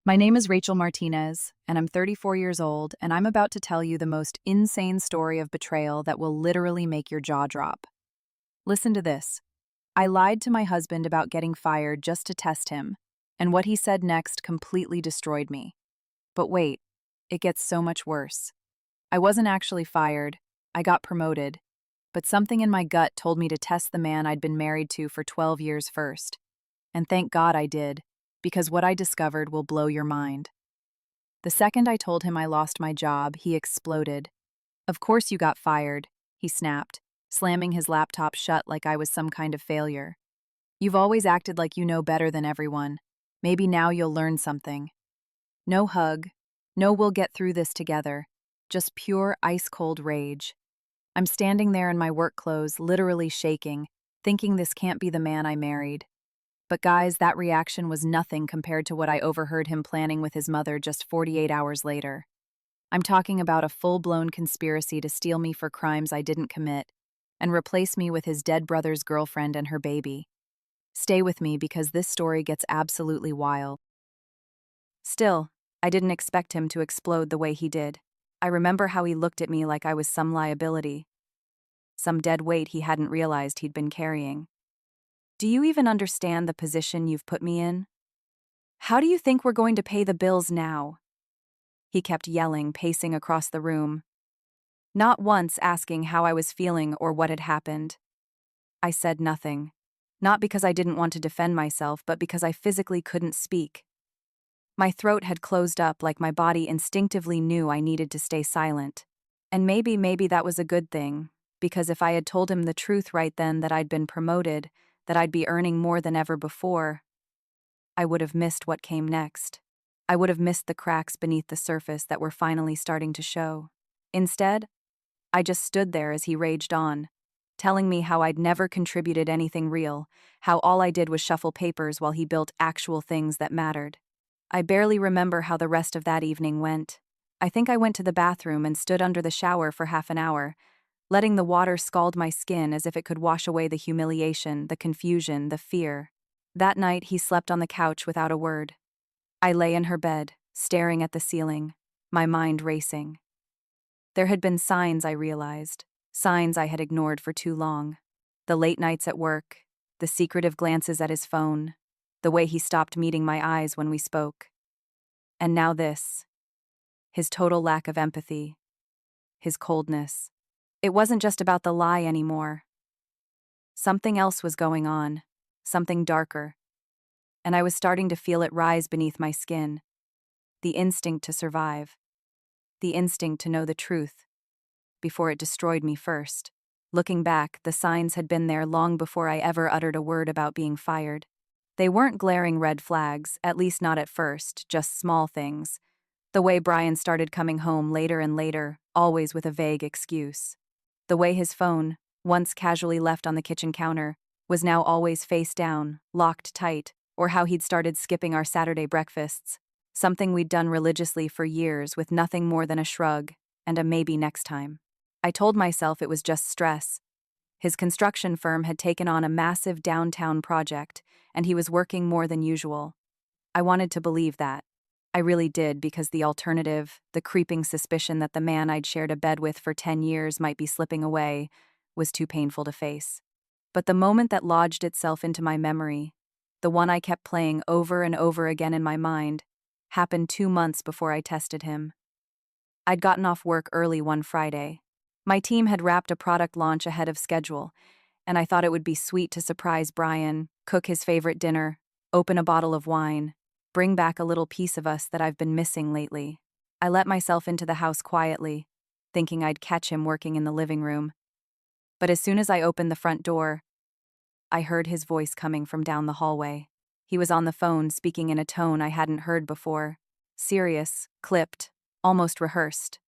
My name is Rachel Martinez, and I'm 34 years old, and I'm about to tell you the most insane story of betrayal that will literally make your jaw drop. Listen to this. I lied to my husband about getting fired just to test him, and what he said next completely destroyed me. But wait, it gets so much worse. I wasn't actually fired, I got promoted, but something in my gut told me to test the man I'd been married to for 12 years first. And thank God I did, because what I discovered will blow your mind. The second I told him I lost my job, he exploded. "Of course you got fired," he snapped, slamming his laptop shut like I was some kind of failure. "You've always acted like you know better than everyone. Maybe now you'll learn something." No hug, no "we'll get through this together," just pure ice-cold rage. I'm standing there in my work clothes, literally shaking, thinking this can't be the man I married. But guys, that reaction was nothing compared to what I overheard him planning with his mother just 48 hours later. I'm talking about a full-blown conspiracy to steal me for crimes I didn't commit and replace me with his dead brother's girlfriend and her baby. Stay with me because this story gets absolutely wild. Still, I didn't expect him to explode the way he did. I remember how he looked at me like I was some liability, some dead weight he hadn't realized he'd been carrying. "Do you even understand the position you've put me in? How do you think we're going to pay the bills now?" He kept yelling, pacing across the room, not once asking how I was feeling or what had happened. I said nothing, not because I didn't want to defend myself, but because I physically couldn't speak. My throat had closed up like my body instinctively knew I needed to stay silent. And maybe that was a good thing, because if I had told him the truth right then that I'd been promoted, that I'd be earning more than ever before, I would have missed what came next. I would have missed the cracks beneath the surface that were finally starting to show. Instead, I just stood there as he raged on, telling me how I'd never contributed anything real, how all I did was shuffle papers while he built actual things that mattered. I barely remember how the rest of that evening went. I think I went to the bathroom and stood under the shower for half an hour, letting the water scald my skin as if it could wash away the humiliation, the confusion, the fear. That night, he slept on the couch without a word. I lay in her bed, staring at the ceiling, my mind racing. There had been signs, I realized, signs I had ignored for too long. The late nights at work, the secretive glances at his phone, the way he stopped meeting my eyes when we spoke. And now this. His total lack of empathy. His coldness. It wasn't just about the lie anymore. Something else was going on, something darker. And I was starting to feel it rise beneath my skin. The instinct to survive. The instinct to know the truth. Before it destroyed me first. Looking back, the signs had been there long before I ever uttered a word about being fired. They weren't glaring red flags, at least not at first, just small things. The way Brian started coming home later and later, always with a vague excuse. The way his phone, once casually left on the kitchen counter, was now always face down, locked tight, or how he'd started skipping our Saturday breakfasts, something we'd done religiously for years with nothing more than a shrug and a maybe next time. I told myself it was just stress. His construction firm had taken on a massive downtown project, and he was working more than usual. I wanted to believe that. I really did, because the alternative, the creeping suspicion that the man I'd shared a bed with for 10 years might be slipping away, was too painful to face. But the moment that lodged itself into my memory, the one I kept playing over and over again in my mind, happened 2 months before I tested him. I'd gotten off work early one Friday. My team had wrapped a product launch ahead of schedule, and I thought it would be sweet to surprise Brian, cook his favorite dinner, open a bottle of wine, bring back a little piece of us that I've been missing lately. I let myself into the house quietly, thinking I'd catch him working in the living room. But as soon as I opened the front door, I heard his voice coming from down the hallway. He was on the phone, speaking in a tone I hadn't heard before. Serious, clipped, almost rehearsed.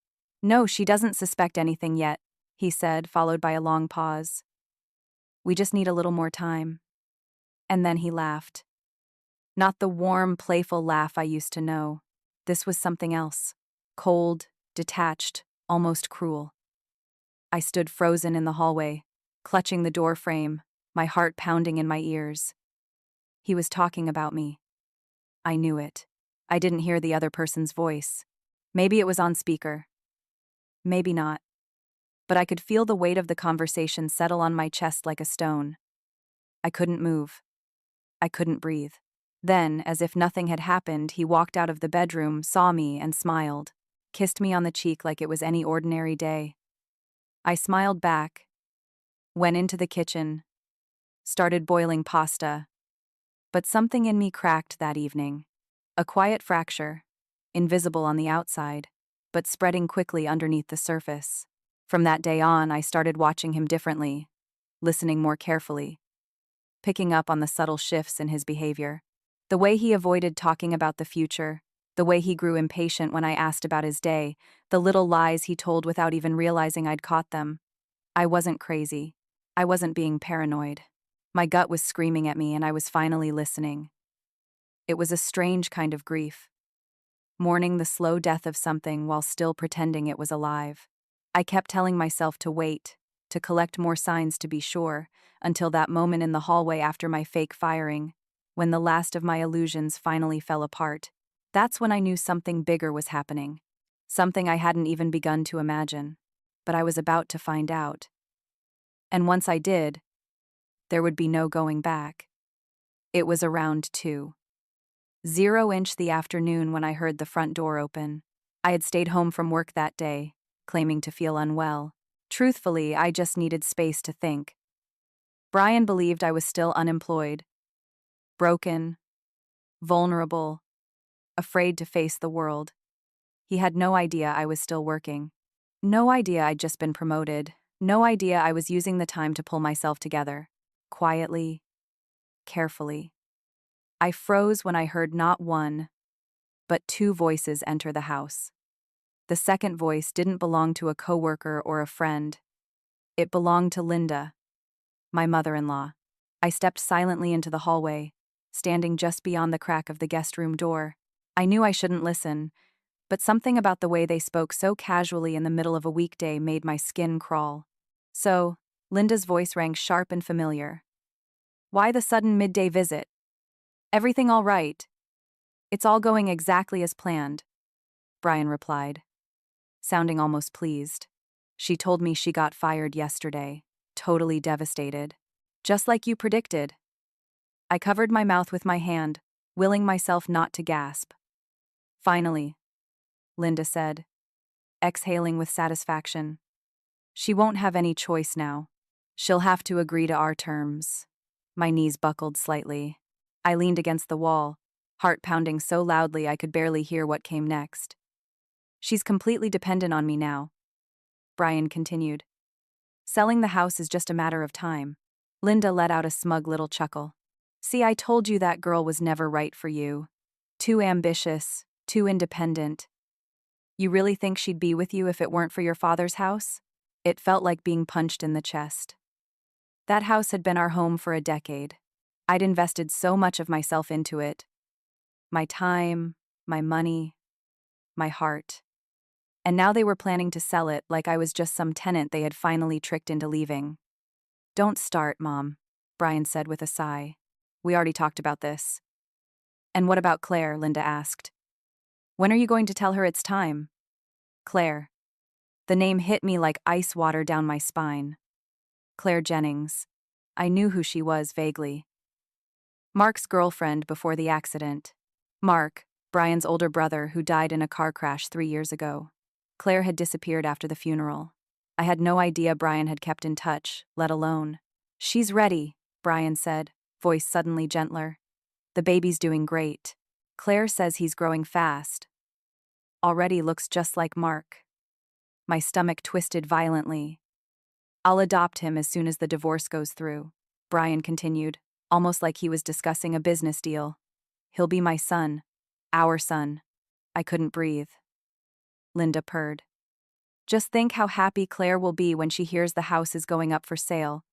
"No, she doesn't suspect anything yet," he said, followed by a long pause. "We just need a little more time." And then he laughed. Not the warm, playful laugh I used to know. This was something else. Cold, detached, almost cruel. I stood frozen in the hallway, clutching the door frame, my heart pounding in my ears. He was talking about me. I knew it. I didn't hear the other person's voice. Maybe it was on speaker. Maybe not. But I could feel the weight of the conversation settle on my chest like a stone. I couldn't move. I couldn't breathe. Then, as if nothing had happened, he walked out of the bedroom, saw me, and smiled, kissed me on the cheek like it was any ordinary day. I smiled back, went into the kitchen, started boiling pasta. But something in me cracked that evening. A quiet fracture, invisible on the outside, but spreading quickly underneath the surface. From that day on, I started watching him differently, listening more carefully, picking up on the subtle shifts in his behavior. The way he avoided talking about the future, the way he grew impatient when I asked about his day, the little lies he told without even realizing I'd caught them. I wasn't crazy. I wasn't being paranoid. My gut was screaming at me, and I was finally listening. It was a strange kind of grief, mourning the slow death of something while still pretending it was alive. I kept telling myself to wait, to collect more signs to be sure, until that moment in the hallway after my fake firing, when the last of my illusions finally fell apart. That's when I knew something bigger was happening, something I hadn't even begun to imagine. But I was about to find out. And once I did, there would be no going back. It was around 2:00 the afternoon when I heard the front door open. I had stayed home from work that day, claiming to feel unwell. Truthfully, I just needed space to think. Brian believed I was still unemployed, broken, vulnerable, afraid to face the world. He had no idea I was still working. No idea I'd just been promoted. No idea I was using the time to pull myself together. Quietly, carefully. I froze when I heard not one, but two voices enter the house. The second voice didn't belong to a coworker or a friend. It belonged to Linda, my mother-in-law. I stepped silently into the hallway, standing just beyond the crack of the guest room door. I knew I shouldn't listen, but something about the way they spoke so casually in the middle of a weekday made my skin crawl. So, Linda's voice rang sharp and familiar. "Why the sudden midday visit? Everything all right? It's all going exactly as planned," Brian replied, sounding almost pleased. "She told me she got fired yesterday, totally devastated. Just like you predicted." I covered my mouth with my hand, willing myself not to gasp. "Finally," Linda said, exhaling with satisfaction. "She won't have any choice now. She'll have to agree to our terms." My knees buckled slightly. I leaned against the wall, heart pounding so loudly I could barely hear what came next. "She's completely dependent on me now," Brian continued. "Selling the house is just a matter of time." Linda let out a smug little chuckle. "See, I told you that girl was never right for you. Too ambitious, too independent. You really think she'd be with you if it weren't for your father's house?" It felt like being punched in the chest. That house had been our home for a decade. I'd invested so much of myself into it. My time, my money, my heart. And now they were planning to sell it like I was just some tenant they had finally tricked into leaving. "Don't start, Mom," Brian said with a sigh. "We already talked about this." "And what about Claire?" Linda asked. "When are you going to tell her it's time?" Claire. The name hit me like ice water down my spine. Claire Jennings. I knew who she was vaguely. Mark's girlfriend before the accident. Mark, Brian's older brother who died in a car crash 3 years ago. Claire had disappeared after the funeral. I had no idea Brian had kept in touch, let alone. "She's ready," Brian said, voice suddenly gentler. "The baby's doing great. Claire says he's growing fast. Already looks just like Mark." My stomach twisted violently. "I'll adopt him as soon as the divorce goes through," Brian continued, almost like he was discussing a business deal. "He'll be my son. Our son." I couldn't breathe. Linda purred. "Just think how happy Claire will be when she hears the house is going up for sale.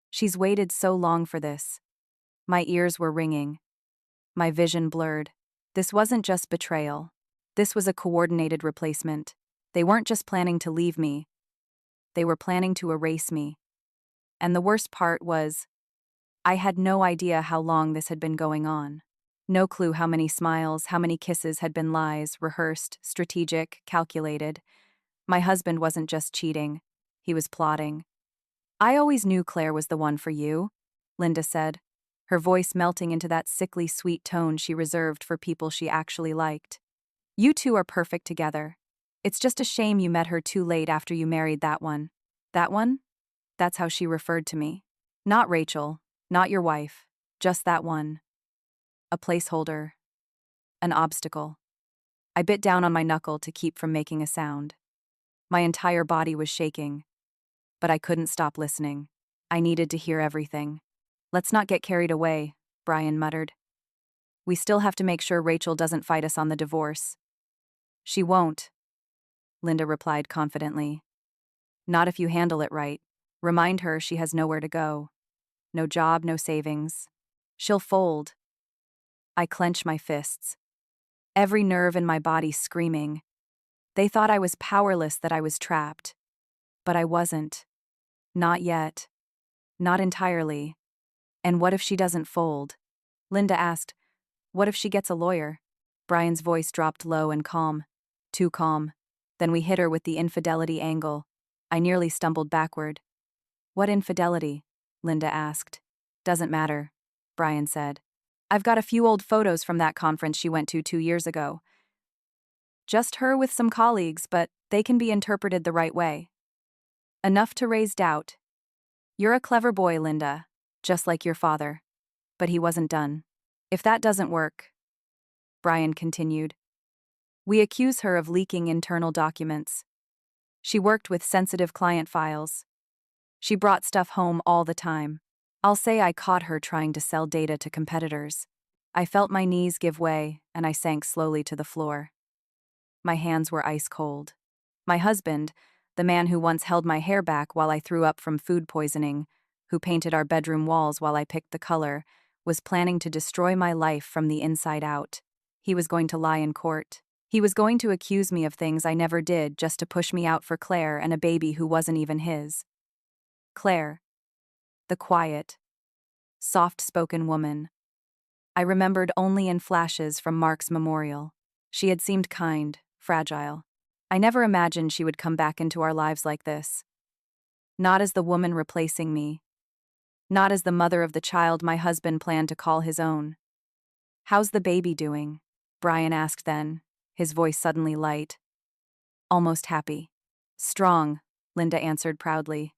She's waited so long for this." My ears were ringing. My vision blurred. This wasn't just betrayal. This was a coordinated replacement. They weren't just planning to leave me. They were planning to erase me. And the worst part was, I had no idea how long this had been going on. No clue how many smiles, how many kisses had been lies, rehearsed, strategic, calculated. My husband wasn't just cheating, he was plotting. I always knew Claire was the one for you, Linda said, her voice melting into that sickly sweet tone she reserved for people she actually liked. You two are perfect together. It's just a shame you met her too late after you married that one. That one? That's how she referred to me. Not Rachel, not your wife, just that one. A placeholder. An obstacle. I bit down on my knuckle to keep from making a sound. My entire body was shaking. But I couldn't stop listening. I needed to hear everything. Let's not get carried away, Brian muttered. We still have to make sure Rachel doesn't fight us on the divorce. She won't, Linda replied confidently. Not if you handle it right. Remind her she has nowhere to go. No job, no savings. She'll fold. I clench my fists. Every nerve in my body screaming. They thought I was powerless, that I was trapped. But I wasn't. Not yet. Not entirely. And what if she doesn't fold? Linda asked. What if she gets a lawyer? Brian's voice dropped low and calm. Too calm. Then we hit her with the infidelity angle. I nearly stumbled backward. What infidelity? Linda asked. Doesn't matter, Brian said. I've got a few old photos from that conference she went to 2 years ago. Just her with some colleagues, but they can be interpreted the right way. Enough to raise doubt. You're a clever boy, Linda, just like your father. But he wasn't done. If that doesn't work, Brian continued, we accuse her of leaking internal documents. She worked with sensitive client files. She brought stuff home all the time. I'll say I caught her trying to sell data to competitors. I felt my knees give way, and I sank slowly to the floor. My hands were ice cold. My husband, the man who once held my hair back while I threw up from food poisoning, who painted our bedroom walls while I picked the color, was planning to destroy my life from the inside out. He was going to lie in court. He was going to accuse me of things I never did just to push me out for Claire and a baby who wasn't even his. Claire. The quiet, soft-spoken woman. I remembered only in flashes from Mark's memorial. She had seemed kind, fragile. I never imagined she would come back into our lives like this. Not as the woman replacing me. Not as the mother of the child my husband planned to call his own. How's the baby doing? Brian asked then, his voice suddenly light. Almost happy. Strong, Linda answered proudly.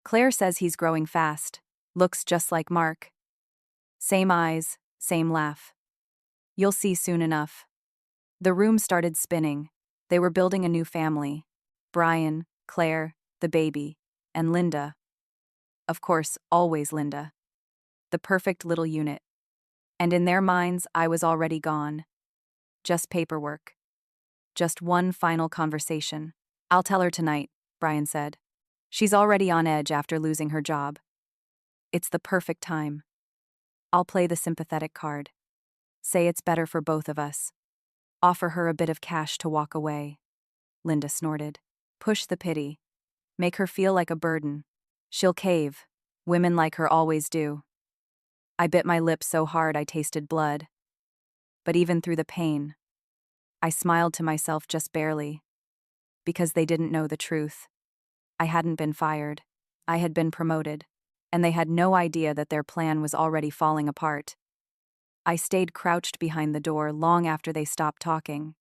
Claire says he's growing fast. Looks just like Mark. Same eyes, same laugh. You'll see soon enough. The room started spinning. They were building a new family. Brian, Claire, the baby, and Linda. Of course, always Linda. The perfect little unit. And in their minds, I was already gone. Just paperwork. Just one final conversation. I'll tell her tonight, Brian said. She's already on edge after losing her job. It's the perfect time. I'll play the sympathetic card. Say it's better for both of us. Offer her a bit of cash to walk away. Linda snorted. Push the pity. Make her feel like a burden. She'll cave. Women like her always do. I bit my lips so hard I tasted blood. But even through the pain, I smiled to myself just barely. Because they didn't know the truth. I hadn't been fired. I had been promoted. And they had no idea that their plan was already falling apart. I stayed crouched behind the door long after they stopped talking.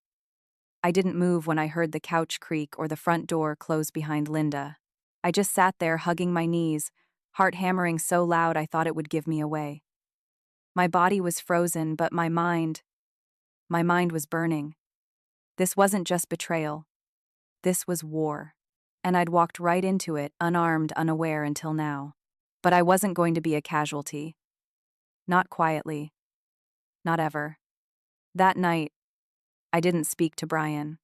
I didn't move when I heard the couch creak or the front door close behind Linda. I just sat there hugging my knees, heart hammering so loud I thought it would give me away. My body was frozen, but my mind was burning. This wasn't just betrayal. This was war. And I'd walked right into it, unarmed, unaware until now. But I wasn't going to be a casualty. Not quietly. Not ever. That night, I didn't speak to Brian.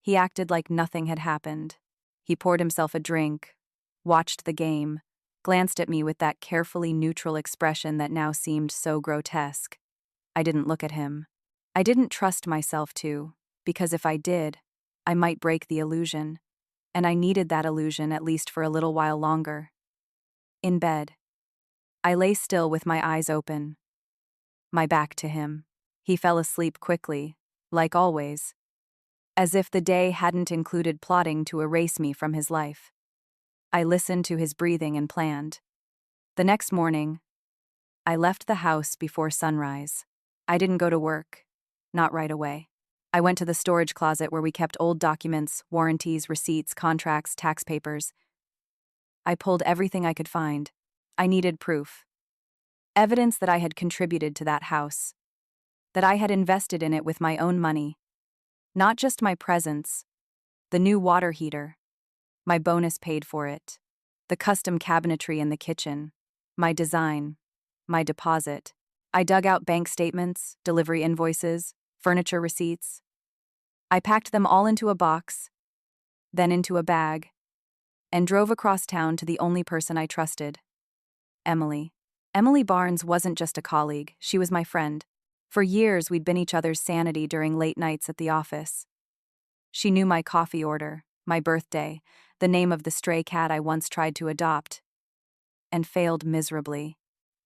He acted like nothing had happened. He poured himself a drink, watched the game, glanced at me with that carefully neutral expression that now seemed so grotesque. I didn't look at him. I didn't trust myself to, because if I did, I might break the illusion. And I needed that illusion at least for a little while longer. In bed, I lay still with my eyes open. my back to him. He fell asleep quickly, like always, as if the day hadn't included plotting to erase me from his life. I listened to his breathing and planned. The next morning, I left the house before sunrise. I didn't go to work. Not right away. I went to the storage closet where we kept old documents, warranties, receipts, contracts, tax papers. I pulled everything I could find. I needed proof. Evidence that I had contributed to that house. That I had invested in it with my own money. Not just my presence. The new water heater. My bonus paid for it. The custom cabinetry in the kitchen. My design. My deposit. I dug out bank statements, delivery invoices, furniture receipts. I packed them all into a box, then into a bag, and drove across town to the only person I trusted. Emily. Emily Barnes wasn't just a colleague, she was my friend. For years we'd been each other's sanity during late nights at the office. She knew my coffee order, my birthday, the name of the stray cat I once tried to adopt, and failed miserably.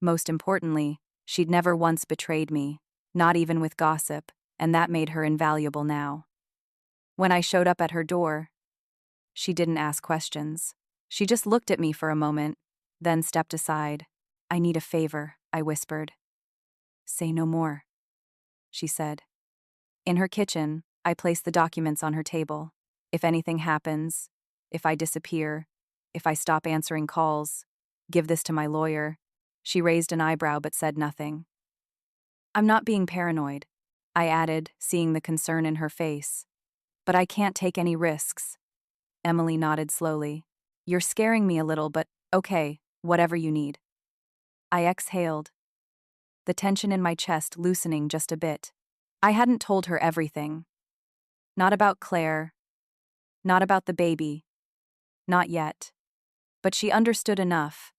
Most importantly, she'd never once betrayed me, not even with gossip, and that made her invaluable now. When I showed up at her door, she didn't ask questions. She just looked at me for a moment, then stepped aside. "I need a favor," I whispered. "Say no more," she said. In her kitchen, I placed the documents on her table. If anything happens, if I disappear, if I stop answering calls, give this to my lawyer. She raised an eyebrow but said nothing. "I'm not being paranoid," I added, seeing the concern in her face. "But I can't take any risks." Emily nodded slowly. "You're scaring me a little, but okay, whatever you need." I exhaled, the tension in my chest loosening just a bit. I hadn't told her everything. Not about Claire. Not about the baby. Not yet. But she understood enough.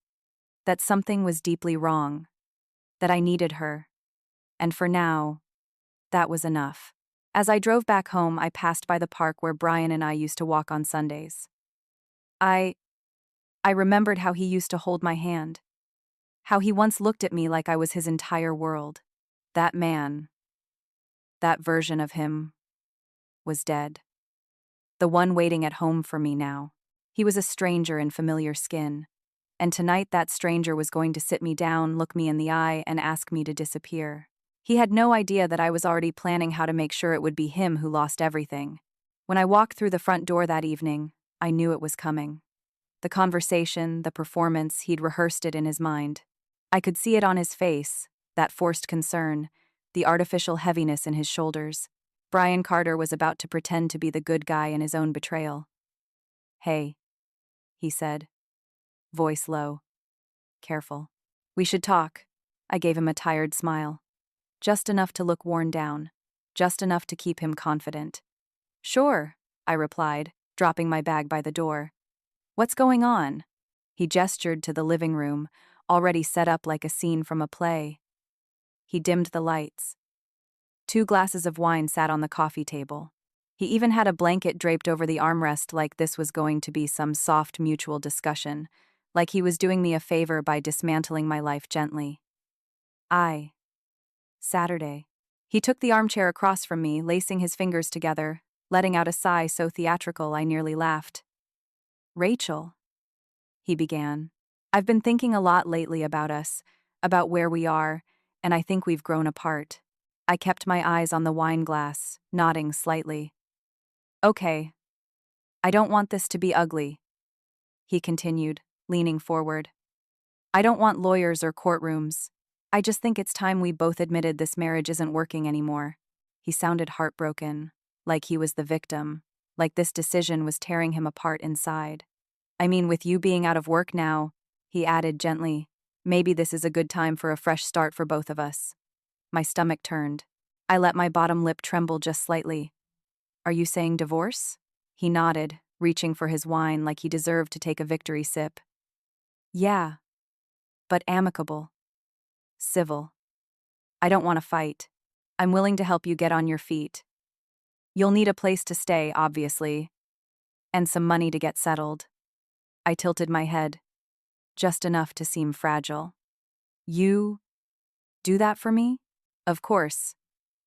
That something was deeply wrong. That I needed her. And for now, that was enough. As I drove back home, I passed by the park where Brian and I used to walk on Sundays. I remembered how he used to hold my hand. How he once looked at me like I was his entire world. That man, that version of him, was dead. The one waiting at home for me now. He was a stranger in familiar skin. And tonight that stranger was going to sit me down, look me in the eye, and ask me to disappear. He had no idea that I was already planning how to make sure it would be him who lost everything. When I walked through the front door that evening, I knew it was coming. The conversation, the performance, he'd rehearsed it in his mind. I could see it on his face, that forced concern, the artificial heaviness in his shoulders. Brian Carter was about to pretend to be the good guy in his own betrayal. "Hey," he said, voice low. "Careful. We should talk." I gave him a tired smile. Just enough to look worn down. Just enough to keep him confident. "Sure," I replied, dropping my bag by the door. "What's going on?" He gestured to the living room, already set up like a scene from a play. He dimmed the lights. 2 glasses of wine sat on the coffee table. He even had a blanket draped over the armrest like this was going to be some soft mutual discussion, like he was doing me a favor by dismantling my life gently. Saturday. He took the armchair across from me, lacing his fingers together, letting out a sigh so theatrical I nearly laughed. "Rachel," he began, "I've been thinking a lot lately about us, about where we are, and I think we've grown apart." I kept my eyes on the wine glass, nodding slightly. "Okay. I don't want this to be ugly," he continued, leaning forward. "I don't want lawyers or courtrooms. I just think it's time we both admitted this marriage isn't working anymore." He sounded heartbroken, like he was the victim, like this decision was tearing him apart inside. "I mean, with you being out of work now," he added gently, "maybe this is a good time for a fresh start for both of us." My stomach turned. I let my bottom lip tremble just slightly. "Are you saying divorce?" He nodded, reaching for his wine like he deserved to take a victory sip. "Yeah, but amicable. Civil. I don't want to fight. I'm willing to help you get on your feet. You'll need a place to stay, obviously, and some money to get settled." I tilted my head, just enough to seem fragile. "You do that for me?" Of course,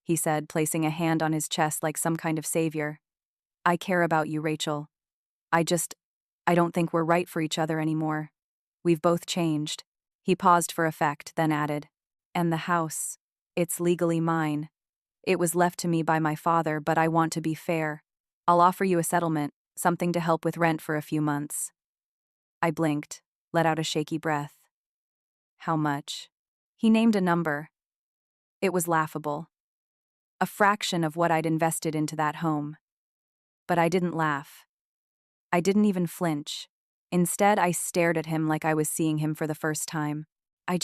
he said, placing a hand on his chest like some kind of savior. I care about you, Rachel. I just, I don't think we're right for each other anymore. We've both changed. He paused for effect, then added, and the house, it's legally mine. It was left to me by my father, but I want to be fair. I'll offer you a settlement, something to help with rent for a few months. I blinked, let out a shaky breath. How much? He named a number. It was laughable. A fraction of what I'd invested into that home. But I didn't laugh. I didn't even flinch. Instead, I stared at him like I was seeing him for the first time. I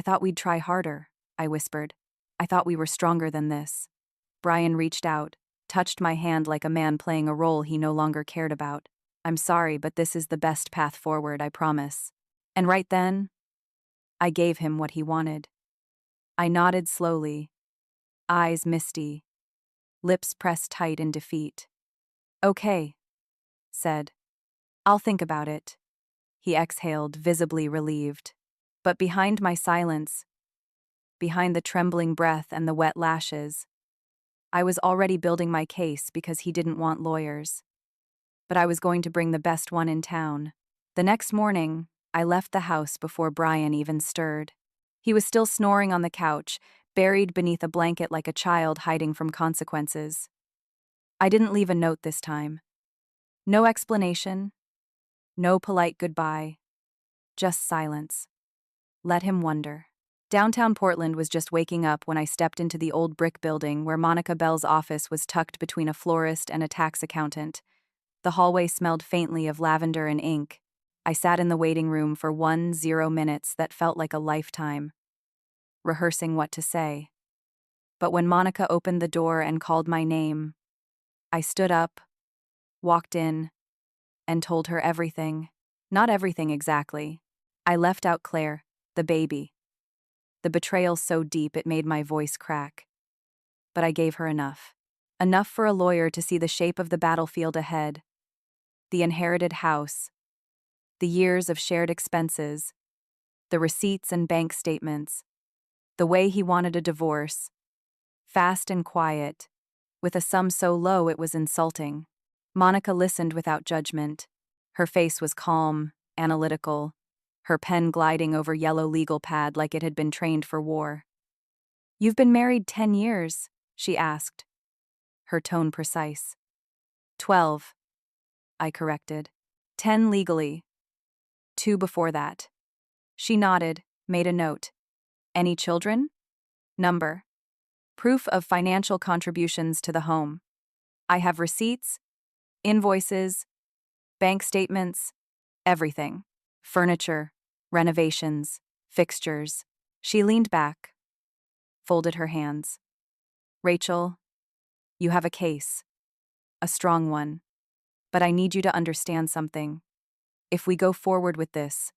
thought we'd try harder, I whispered. I thought we were stronger than this. Brian reached out, touched my hand like a man playing a role he no longer cared about. I'm sorry, but this is the best path forward, I promise. And right then, I gave him what he wanted. I nodded slowly, eyes misty, lips pressed tight in defeat. Okay, said. I'll think about it. He exhaled, visibly relieved. But behind my silence, behind the trembling breath and the wet lashes, I was already building my case because he didn't want lawyers. But I was going to bring the best one in town. The next morning, I left the house before Brian even stirred. He was still snoring on the couch, buried beneath a blanket like a child hiding from consequences. I didn't leave a note this time. No explanation, no polite goodbye, just silence. Let him wonder. Downtown Portland was just waking up when I stepped into the old brick building where Monica Bell's office was tucked between a florist and a tax accountant. The hallway smelled faintly of lavender and ink. I sat in the waiting room for 10 minutes that felt like a lifetime, rehearsing what to say. But when Monica opened the door and called my name, I stood up, walked in, and told her everything. Not everything exactly. I left out Claire, the baby. The betrayal so deep it made my voice crack. But I gave her enough. Enough for a lawyer to see the shape of the battlefield ahead. The inherited house. The years of shared expenses. The receipts and bank statements. The way he wanted a divorce. Fast and quiet, with a sum so low it was insulting. Monica listened without judgment. Her face was calm, analytical, her pen gliding over yellow legal pad like it had been trained for war. You've been married 10 years, she asked, her tone precise. 12, I corrected. 10 legally. 2 before that. She nodded, made a note. Any children? Number. Proof of financial contributions to the home. I have receipts, invoices, bank statements, everything. Furniture, renovations, fixtures. She leaned back, folded her hands. Rachel, you have a case. A strong one. But I need you to understand something. If we go forward with this,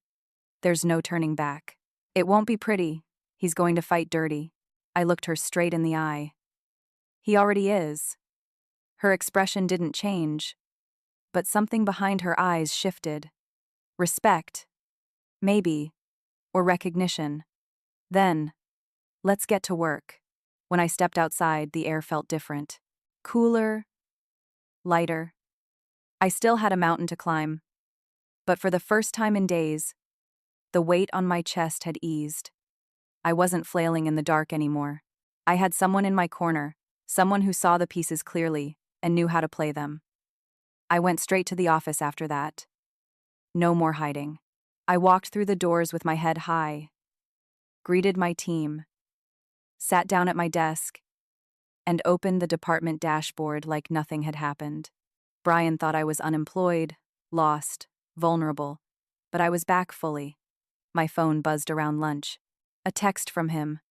there's no turning back. It won't be pretty. He's going to fight dirty. I looked her straight in the eye. He already is. Her expression didn't change, but something behind her eyes shifted. Respect. Maybe. Or recognition. Then, let's get to work. When I stepped outside, the air felt different. Cooler. Lighter. I still had a mountain to climb. But for the first time in days, the weight on my chest had eased. I wasn't flailing in the dark anymore. I had someone in my corner, someone who saw the pieces clearly and knew how to play them. I went straight to the office after that. No more hiding. I walked through the doors with my head high, greeted my team, sat down at my desk, and opened the department dashboard like nothing had happened. Brian thought I was unemployed, lost, vulnerable, but I was back fully. My phone buzzed around lunch. A text from him.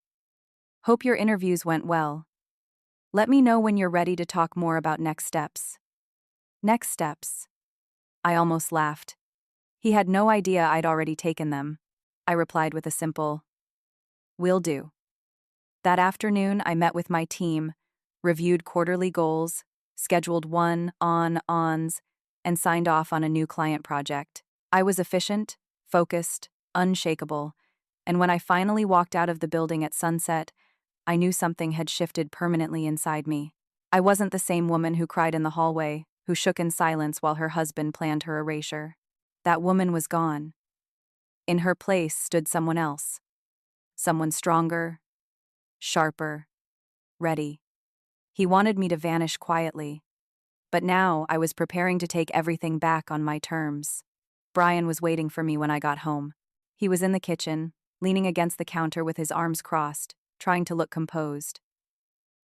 Hope your interviews went well. Let me know when you're ready to talk more about next steps. Next steps. I almost laughed. He had no idea I'd already taken them. I replied with a simple, "Will do." That afternoon, I met with my team, reviewed quarterly goals, scheduled ons, and signed off on a new client project. I was efficient, focused, unshakable, and when I finally walked out of the building at sunset, I knew something had shifted permanently inside me. I wasn't the same woman who cried in the hallway, who shook in silence while her husband planned her erasure. That woman was gone. In her place stood someone else. Someone stronger, sharper, ready. He wanted me to vanish quietly. But now I was preparing to take everything back on my terms. Brian was waiting for me when I got home. He was in the kitchen, leaning against the counter with his arms crossed, trying to look composed.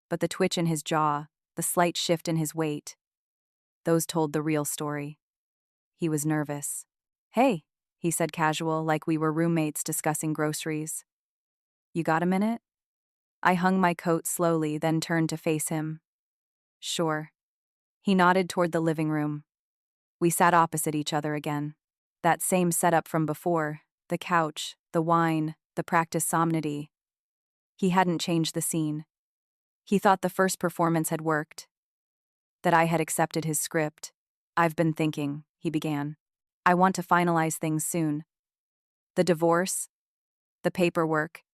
But the twitch in his jaw, the slight shift in his weight, those told the real story. He was nervous. "Hey," he said casual, like we were roommates discussing groceries. "You got a minute?" I hung my coat slowly, then turned to face him. "Sure." He nodded toward the living room. We sat opposite each other again. That same setup from before, the couch, the wine, the practice somnity. He hadn't changed the scene. He thought the first performance had worked, that I had accepted his script. "I've been thinking," he began. "I want to finalize things soon. The divorce, the paperwork.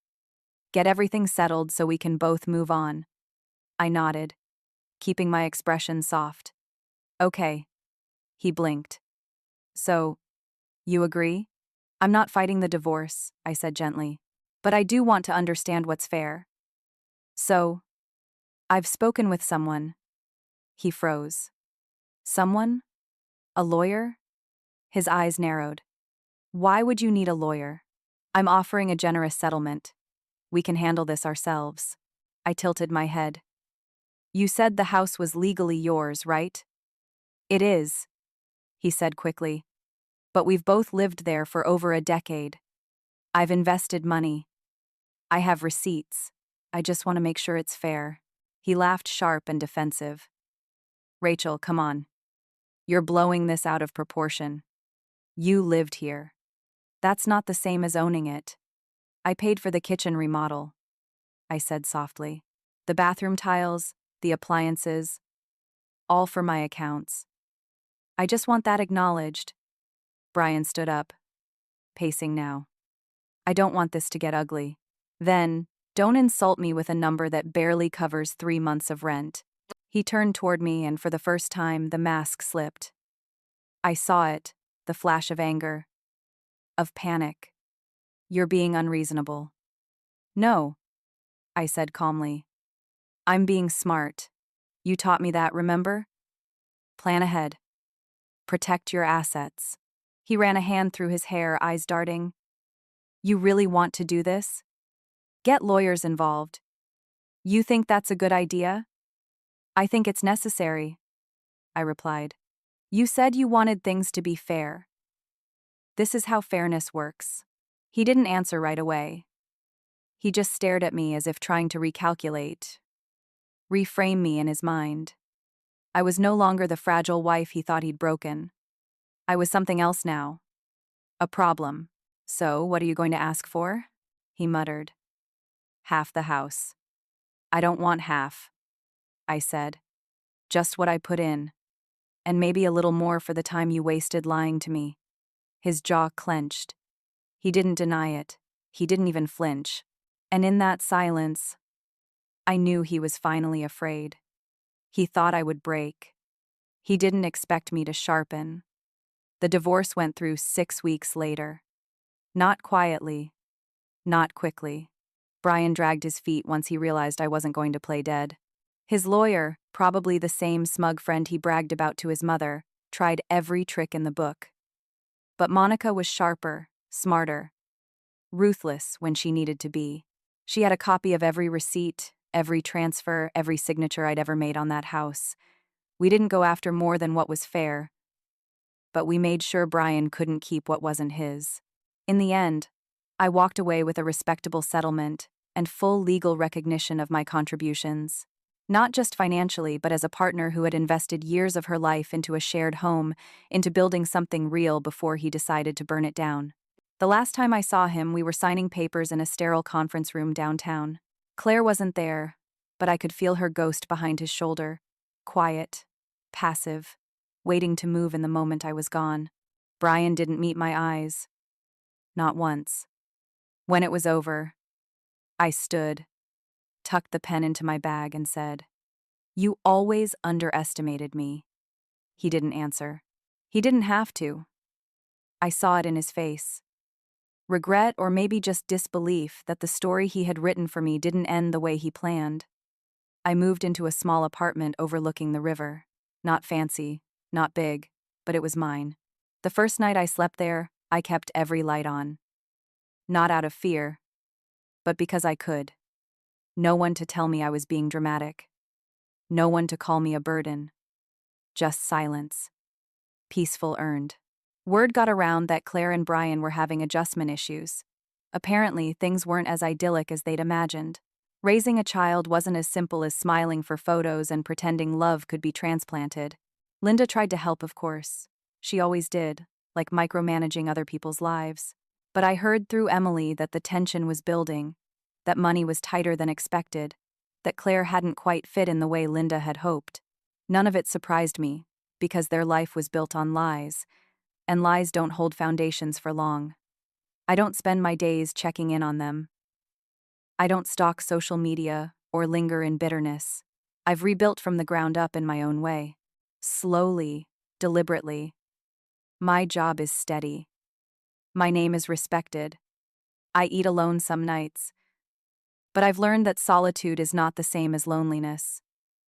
Get everything settled so we can both move on." I nodded, keeping my expression soft. "Okay." He blinked. "So, you agree?" "I'm not fighting the divorce," I said gently. "But I do want to understand what's fair." "So, I've spoken with someone." He froze. "Someone? A lawyer?" His eyes narrowed. "Why would you need a lawyer? I'm offering a generous settlement. We can handle this ourselves." I tilted my head. "You said the house was legally yours, right?" "It is," he said quickly. "But we've both lived there for over a decade. I've invested money. I have receipts. I just want to make sure it's fair." He laughed sharp and defensive. "Rachel, come on. You're blowing this out of proportion. You lived here. That's not the same as owning it." "I paid for the kitchen remodel," I said softly. "The bathroom tiles, the appliances, all for my accounts. I just want that acknowledged." Brian stood up, pacing now. "I don't want this to get ugly." "Then, don't insult me with a number that barely covers 3 months of rent." He turned toward me, and for the first time, the mask slipped. I saw it, the flash of anger, of panic. "You're being unreasonable." "No," I said calmly. "I'm being smart. You taught me that, remember? Plan ahead. Protect your assets." He ran a hand through his hair, eyes darting. "You really want to do this? Get lawyers involved. You think that's a good idea?" "I think it's necessary," I replied. "You said you wanted things to be fair. This is how fairness works." He didn't answer right away. He just stared at me as if trying to recalculate, reframe me in his mind. I was no longer the fragile wife he thought he'd broken. I was something else now. A problem. "So, what are you going to ask for?" he muttered. "Half the house." "I don't want half," I said. "Just what I put in. And maybe a little more for the time you wasted lying to me." His jaw clenched. He didn't deny it. He didn't even flinch. And in that silence, I knew he was finally afraid. He thought I would break. He didn't expect me to sharpen. The divorce went through 6 weeks later. Not quietly. Not quickly. Brian dragged his feet once he realized I wasn't going to play dead. His lawyer, probably the same smug friend he bragged about to his mother, tried every trick in the book. But Monica was sharper, smarter, ruthless when she needed to be. She had a copy of every receipt, every transfer, every signature I'd ever made on that house. We didn't go after more than what was fair, but we made sure Brian couldn't keep what wasn't his. In the end, I walked away with a respectable settlement and full legal recognition of my contributions. Not just financially, but as a partner who had invested years of her life into a shared home, into building something real before he decided to burn it down. The last time I saw him, we were signing papers in a sterile conference room downtown. Claire wasn't there, but I could feel her ghost behind his shoulder. Quiet, passive, waiting to move in the moment I was gone. Brian didn't meet my eyes. Not once. When it was over, I stood, tucked the pen into my bag, and said, "You always underestimated me." He didn't answer. He didn't have to. I saw it in his face. Regret, or maybe just disbelief, that the story he had written for me didn't end the way he planned. I moved into a small apartment overlooking the river. Not fancy, not big, but it was mine. The first night I slept there, I kept every light on. Not out of fear, but because I could. No one to tell me I was being dramatic. No one to call me a burden. Just silence. Peaceful earned. Word got around that Claire and Brian were having adjustment issues. Apparently, things weren't as idyllic as they'd imagined. Raising a child wasn't as simple as smiling for photos and pretending love could be transplanted. Linda tried to help, of course. She always did, like micromanaging other people's lives. But I heard through Emily that the tension was building, that money was tighter than expected, that Claire hadn't quite fit in the way Linda had hoped. None of it surprised me, because their life was built on lies, and lies don't hold foundations for long. I don't spend my days checking in on them. I don't stalk social media or linger in bitterness. I've rebuilt from the ground up in my own way. Slowly, deliberately. My job is steady. My name is respected. I eat alone some nights. But I've learned that solitude is not the same as loneliness.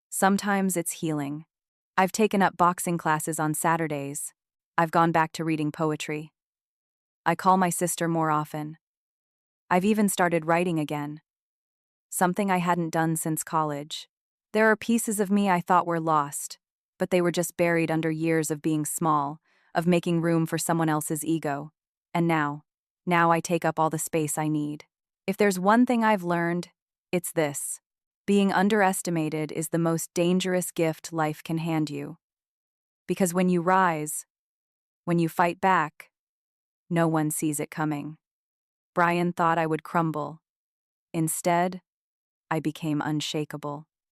Sometimes it's healing. I've taken up boxing classes on Saturdays. I've gone back to reading poetry. I call my sister more often. I've even started writing again. Something I hadn't done since college. There are pieces of me I thought were lost, but they were just buried under years of being small, of making room for someone else's ego. And now I take up all the space I need. If there's one thing I've learned, it's this. Being underestimated is the most dangerous gift life can hand you. Because when you rise, when you fight back, no one sees it coming. Brian thought I would crumble. Instead, I became unshakable.